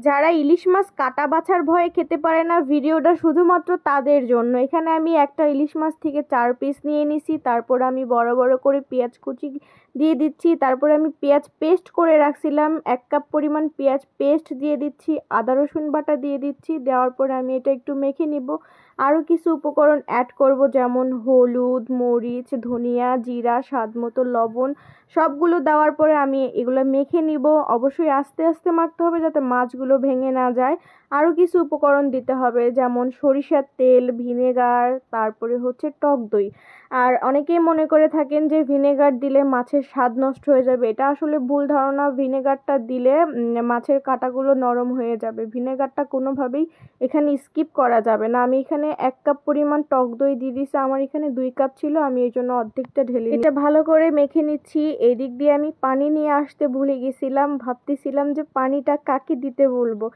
যারা ইলিশ মাছ কাটা বাছার ভয়ে খেতে পারে না, ভিডিওটা শুধুমাত্র তাদের জন্য। এখানে আমি একটা ইলিশ মাছ থেকে 4 পিস নিয়ে নিছি। তারপর আমি বড় বড় করে পেঁয়াজ কুচি দিয়ে দিচ্ছি। তারপরে আমি পেঁয়াজ পেস্ট করে রাখছিলাম 1 কাপ পরিমাণ পেঁয়াজ পেস্ট দিয়ে দিচ্ছি, আদা রসুন বাটা দিয়ে দিচ্ছি। দেওয়ার পরে আমি এটা একটু মেখে নিব। আরও কিছু উপকরণ অ্যাড করব, যেমন হলুদ, মরিচ, ধনিয়া, জিরা, স্বাদ মতো লবণ। সবগুলো দেওয়ার পরে আমি এগুলো মেখে নিব। অবশ্যই আস্তে আস্তে মাখতে হবে যাতে মাছগুলো ভেঙে না যায়। আরও কিছু উপকরণ দিতে হবে, যেমন সরিষার তেল, ভিনেগার, তারপরে হচ্ছে টক দই। আর অনেকেই মনে করে থাকেন যে ভিনেগার দিলে মাছের স্বাদ নষ্ট হয়ে যাবে। এটা আসলে ভুল ধারণা। ভিনেগারটা দিলে মাছের কাঁটাগুলো নরম হয়ে যাবে। ভিনেগারটা কোনোভাবেই এখানে স্কিপ করা যাবে না। আমি এখানে 1 কাপ পরিমাণ টক দই দিয়ে দিয়েছি। আমার এখানে 2 কাপ ছিল, আমি এই জন্য অর্ধেকটা ঢেলে এটা ভালো করে মেখে নিচ্ছি। এদিক দিয়ে আমি পানি নিয়ে আসতে ভুলে গেছিলাম, ভাবতেছিলাম যে পানিটা কাকে দিতে বলবো।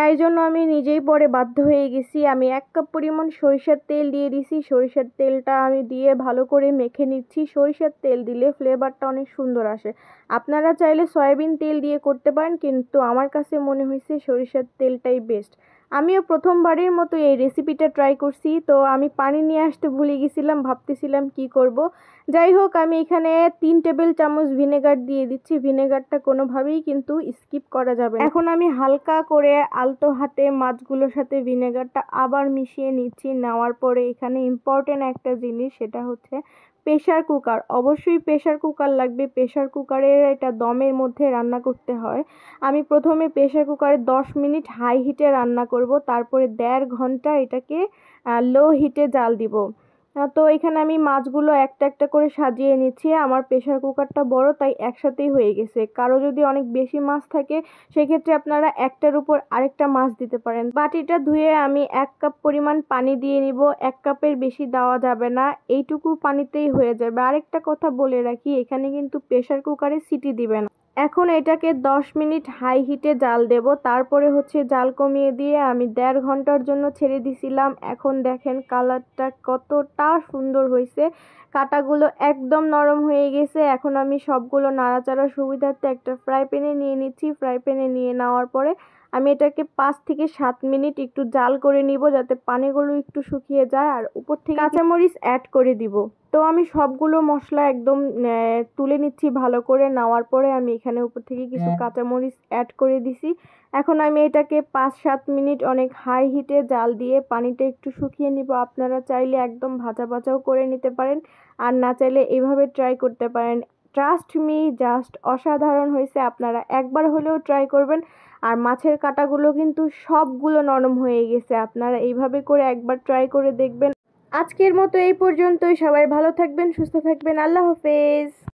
এই জন্য আমি নিজেই পরে বাধ্য হয়ে গেছি। আমি 1 কাপ পরিমাণ সরিষার তেল দিয়ে দিছি। সরিষার তেলটা আমি দিয়ে ভালো করে মেখে নিচ্ছি। সরিষার তেল দিলে ফ্লেভারটা অনেক সুন্দর আসে। আপনারা চাইলে সয়াবিন তেল দিয়ে করতে পারেন, কিন্তু আমার কাছে মনে হয়েছে সরিষার তেলটাই বেস্ট। আমিও প্রথমবারের মতো এই রেসিপিটা ট্রাই করছি, তো আমি পানি নিয়ে আসতে ভুলে গেছিলাম, ভাবতেছিলাম কি করব। যাই হোক, আমি এখানে 3 টেবিল চামচ ভিনেগার দিয়ে দিচ্ছি। ভিনেগারটা কোনোভাবেই কিন্তু স্কিপ করা যাবে না। এখন আমি হালকা করে আলতো হাতে মাছগুলোর সাথে ভিনেগারটা আবার মিশিয়ে নিচ্ছি। নেওয়ার পরে এখানে ইম্পর্টেন্ট একটা জিনিস, সেটা হচ্ছে প্রেশার কুকার। অবশ্যই প্রেশার কুকার লাগবে। প্রেশার কুকারে এটা দমের মধ্যে রান্না করতে হয়। আমি প্রথমে প্রেশার কুকারে 10 মিনিট হাই হিটে রান্না করব, তারপরে 1.5 ঘন্টা এটাকে লো হিটে জাল দিব। তো এখানে আমি মাছগুলো একটা একটা করে সাজিয়ে নিচ্ছি। আমার প্রেশার কুকারটা বড়, তাই একসাথেই হয়ে গেছে। কারো যদি অনেক বেশি মাছ থাকে, সেক্ষেত্রে আপনারা একটার উপর আরেকটা মাছ দিতে পারেন। বাটিটা ধুয়ে আমি 1 কাপ পরিমাণ পানি দিয়ে নিব। 1 কাপের বেশি দেওয়া যাবে না, এইটুকু পানিতেই হয়ে যাবে। আরেকটা কথা বলে রাখি, এখানে কিন্তু প্রেশার কুকারে সিটি দিবে না। এখন এটাকে 10 মিনিট হাই হিটে জাল দেব। তারপরে হচ্ছে জাল কমিয়ে দিয়ে আমি 1.5 ঘন্টার জন্য ছেড়ে দিছিলাম। এখন দেখেন কালারটা কতটা সুন্দর হয়েছে। কাঁটাগুলো একদম নরম হয়ে গেছে। এখন আমি সবগুলো নাড়াচাড়ার সুবিধার্থে একটা ফ্রাই প্যানে নিয়ে নিচ্ছি। ফ্রাই প্যানে নিয়ে নেওয়ার পরে আমি এটাকে 5 থেকে 7 মিনিট একটু জাল করে নিব, যাতে পানিগুলো একটু শুকিয়ে যায়। আর উপর থেকে কাঁচামরিচ অ্যাড করে দিব। তো আমি সবগুলো মশলা একদম তুলে নিচ্ছি ভালো করে। নেওয়ার পরে আমি এখানে উপর থেকে কিছু কাঁচামরিচ অ্যাড করে দিছি। এখন আমি এটাকে 5-7 মিনিট অনেক হাই হিটে জাল দিয়ে পানিটা একটু শুকিয়ে নিব। আপনারা চাইলে একদম ভাজা ভাজাও করে নিতে পারেন, আর না চাইলে এইভাবে ট্রাই করতে পারেন। ট্রাস্ট মি, জাস্ট অসাধারণ হয়েছে। আপনারা একবার হলেও ট্রাই করবেন। আর মাছের কাঁটাগুলো কিন্তু সবগুলো নরম হয়ে গেছে। আপনারা এইভাবে করে একবার ট্রাই করে দেখবেন। আজকের মতো এই পর্যন্তই। সবাই ভালো থাকবেন, সুস্থ থাকবেন। আল্লাহ হাফেজ।